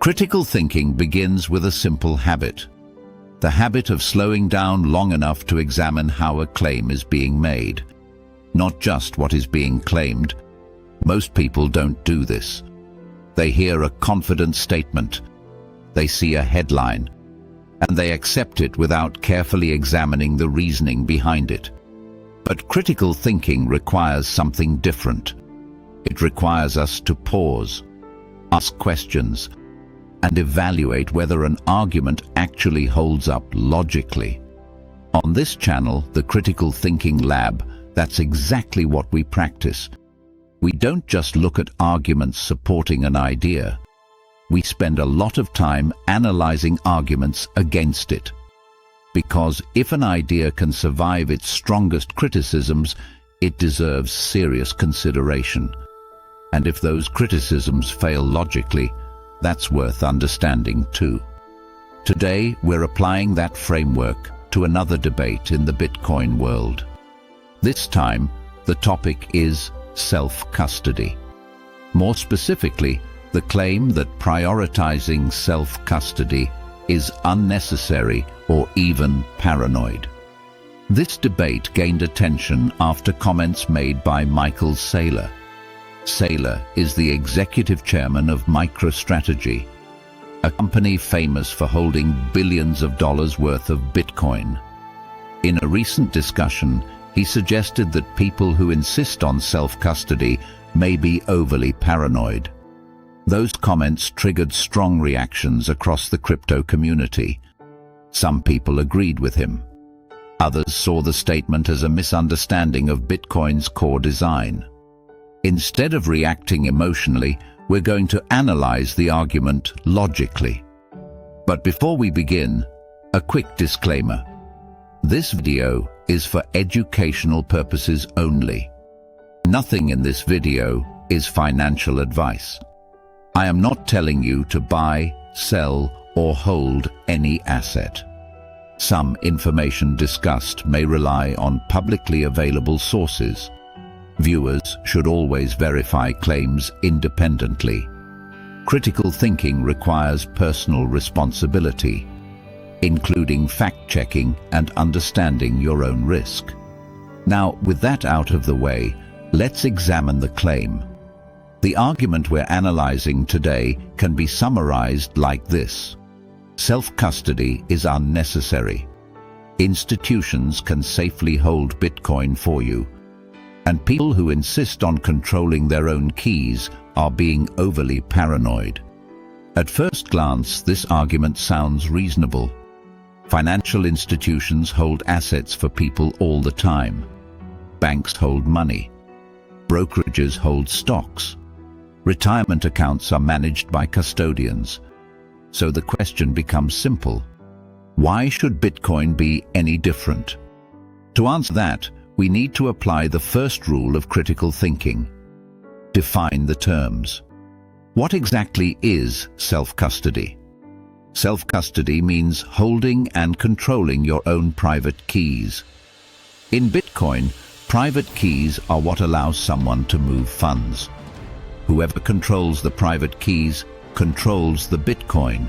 Critical thinking begins with a simple habit. The habit of slowing down long enough to examine how a claim is being made. Not just what is being claimed. Most people don't do this. They hear a confident statement. They see a headline, and they accept it without carefully examining the reasoning behind it. But critical thinking requires something different. It requires us to pause, ask questions, and evaluate whether an argument actually holds up logically. On this channel, the Critical Thinking Lab, that's exactly what we practice. We don't just look at arguments supporting an idea. We spend a lot of time analyzing arguments against it. Because if an idea can survive its strongest criticisms, it deserves serious consideration. And if those criticisms fail logically, that's worth understanding too. Today, we're applying that framework to another debate in the Bitcoin world. This time, the topic is self-custody. More specifically, the claim that prioritizing self-custody is unnecessary or even paranoid. This debate gained attention after comments made by Michael Saylor. Saylor is the executive chairman of MicroStrategy, a company famous for holding billions of dollars worth of Bitcoin. In a recent discussion, he suggested that people who insist on self-custody may be overly paranoid. Those comments triggered strong reactions across the crypto community. Some people agreed with him. Others saw the statement as a misunderstanding of Bitcoin's core design. Instead of reacting emotionally, we're going to analyze the argument logically. But before we begin, a quick disclaimer. This video is for educational purposes only. Nothing in this video is financial advice. I am not telling you to buy, sell, or hold any asset. Some information discussed may rely on publicly available sources. Viewers should always verify claims independently. Critical thinking requires personal responsibility, including fact-checking and understanding your own risk. Now, with that out of the way, let's examine the claim. The argument we're analyzing today can be summarized like this. Self-custody is unnecessary. Institutions can safely hold Bitcoin for you, and people who insist on controlling their own keys are being overly paranoid. At first glance, this argument sounds reasonable. Financial institutions hold assets for people all the time. Banks hold money. Brokerages hold stocks. Retirement accounts are managed by custodians. So the question becomes simple. Why should Bitcoin be any different? To answer that, we need to apply the first rule of critical thinking. Define the terms. What exactly is self-custody? Self-custody means holding and controlling your own private keys. In Bitcoin, private keys are what allows someone to move funds. Whoever controls the private keys controls the Bitcoin.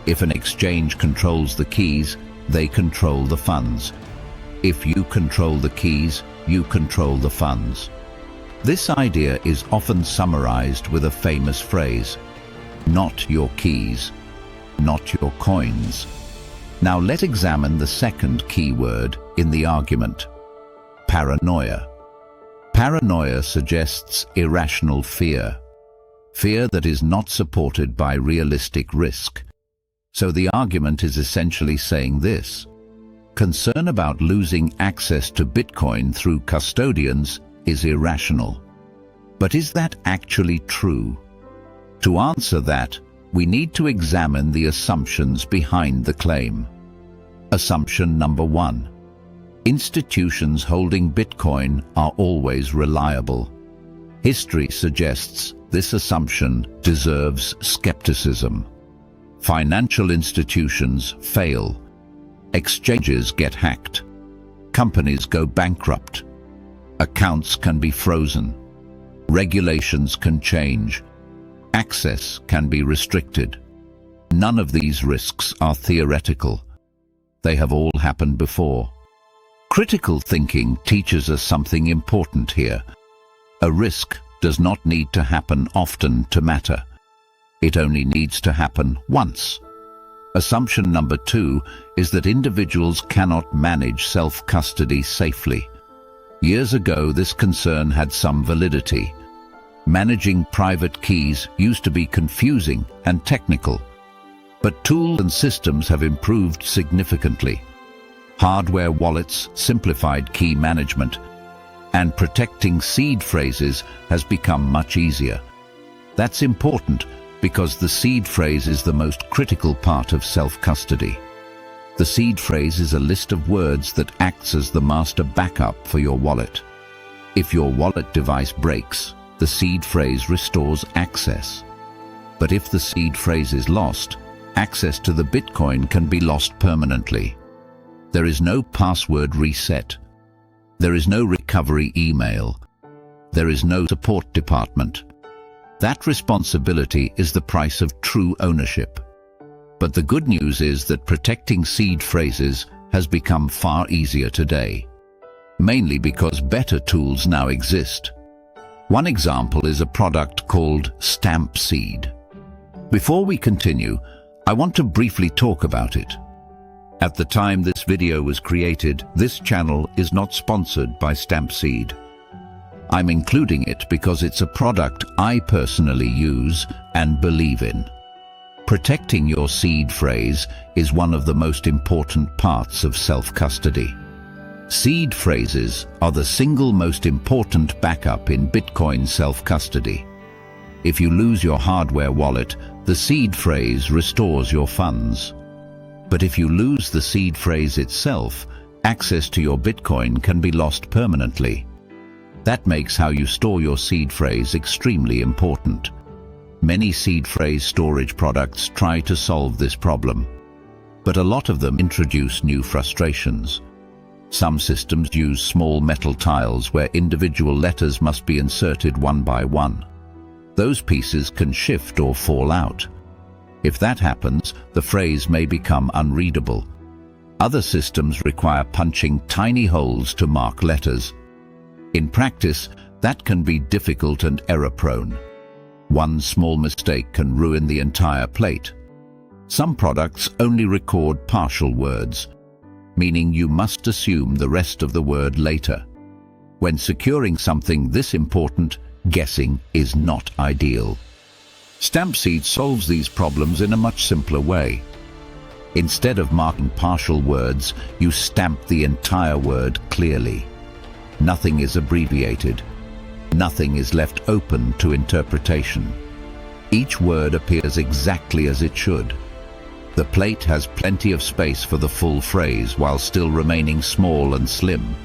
If an exchange controls the keys, they control the funds. If you control the keys, you control the funds. This idea is often summarized with a famous phrase, "Not your keys, not your coins." Now let's examine the second key word in the argument, paranoia. Paranoia suggests irrational fear, fear that is not supported by realistic risk. So the argument is essentially saying this: concern about losing access to Bitcoin through custodians is irrational. But is that actually true? To answer that, we need to examine the assumptions behind the claim. Assumption number 1. Institutions holding Bitcoin are always reliable. History suggests this assumption deserves skepticism. Financial institutions fail. Exchanges get hacked. Companies go bankrupt. Accounts can be frozen. Regulations can change. Access can be restricted. None of these risks are theoretical. They have all happened before. Critical thinking teaches us something important here. A risk does not need to happen often to matter. It only needs to happen once. Assumption number 2 is that individuals cannot manage self-custody safely. Years ago, this concern had some validity. Managing private keys used to be confusing and technical. But tools and systems have improved significantly. Hardware wallets simplified key management, and protecting seed phrases has become much easier. That's important because the seed phrase is the most critical part of self-custody. The seed phrase is a list of words that acts as the master backup for your wallet. If your wallet device breaks, the seed phrase restores access. But if the seed phrase is lost, access to the Bitcoin can be lost permanently. There is no password reset. There is no recovery email. There is no support department. That responsibility is the price of true ownership. But the good news is that protecting seed phrases has become far easier today, mainly because better tools now exist. One example is a product called Stamp Seed. Before we continue, I want to briefly talk about it. At the time this video was created, this channel is not sponsored by Stamp Seed. I'm including it because it's a product I personally use and believe in. Protecting your seed phrase is one of the most important parts of self-custody. Seed phrases are the single most important backup in Bitcoin self-custody. If you lose your hardware wallet, the seed phrase restores your funds. But if you lose the seed phrase itself, access to your Bitcoin can be lost permanently. That makes how you store your seed phrase extremely important. Many seed phrase storage products try to solve this problem, but a lot of them introduce new frustrations. Some systems use small metal tiles where individual letters must be inserted one by one. Those pieces can shift or fall out. If that happens, the phrase may become unreadable. Other systems require punching tiny holes to mark letters. In practice, that can be difficult and error-prone. One small mistake can ruin the entire plate. Some products only record partial words, meaning you must assume the rest of the word later. When securing something this important, guessing is not ideal. Stamp Seed solves these problems in a much simpler way. Instead of marking partial words, you stamp the entire word clearly. Nothing is abbreviated. Nothing is left open to interpretation. Each word appears exactly as it should. The plate has plenty of space for the full phrase while still remaining small and slim.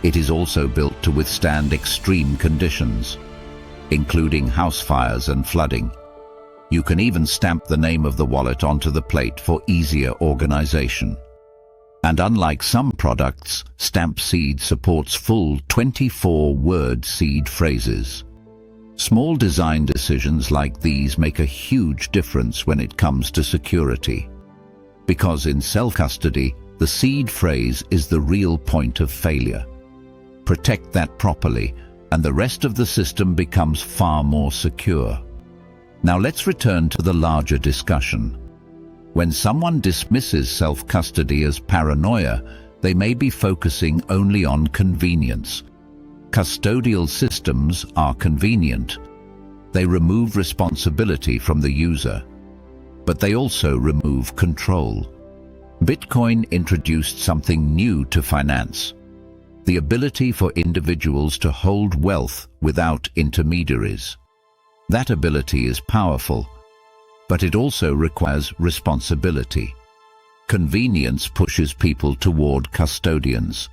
It is also built to withstand extreme conditions, including house fires and flooding. You can even stamp the name of the wallet onto the plate for easier organization. And unlike some products, Stamp Seed supports full 24-word seed phrases. Small design decisions like these make a huge difference when it comes to security. Because in self-custody, the seed phrase is the real point of failure. Protect that properly, and the rest of the system becomes far more secure. Now let's return to the larger discussion. When someone dismisses self-custody as paranoia, they may be focusing only on convenience. Custodial systems are convenient. They remove responsibility from the user, but they also remove control. Bitcoin introduced something new to finance: the ability for individuals to hold wealth without intermediaries. That ability is powerful, but it also requires responsibility. Convenience pushes people toward custodians.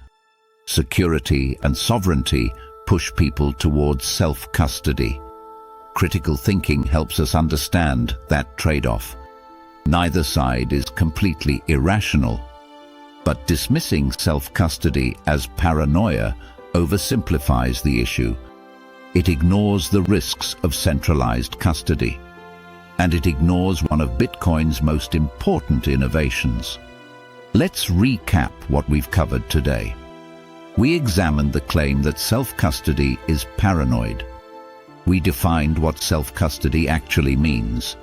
Security and sovereignty push people towards self-custody. Critical thinking helps us understand that trade-off. Neither side is completely irrational, but dismissing self-custody as paranoia oversimplifies the issue. It ignores the risks of centralized custody. and it ignores one of Bitcoin's most important innovations. Let's recap what we've covered today. We examined the claim that self-custody is paranoid. We defined what self-custody actually means.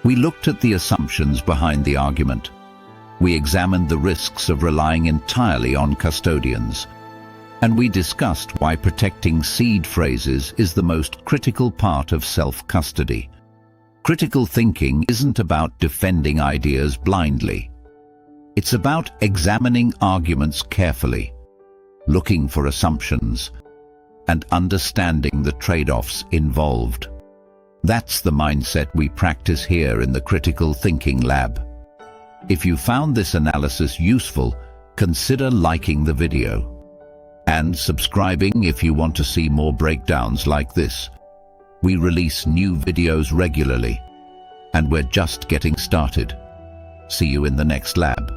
We looked at the assumptions behind the argument. We examined the risks of relying entirely on custodians. And we discussed why protecting seed phrases is the most critical part of self-custody. Critical thinking isn't about defending ideas blindly. It's about examining arguments carefully, looking for assumptions, and understanding the trade-offs involved. That's the mindset we practice here in the Critical Thinking Lab. If you found this analysis useful, consider liking the video and subscribing if you want to see more breakdowns like this. We release new videos regularly, and we're just getting started. See you in the next lab.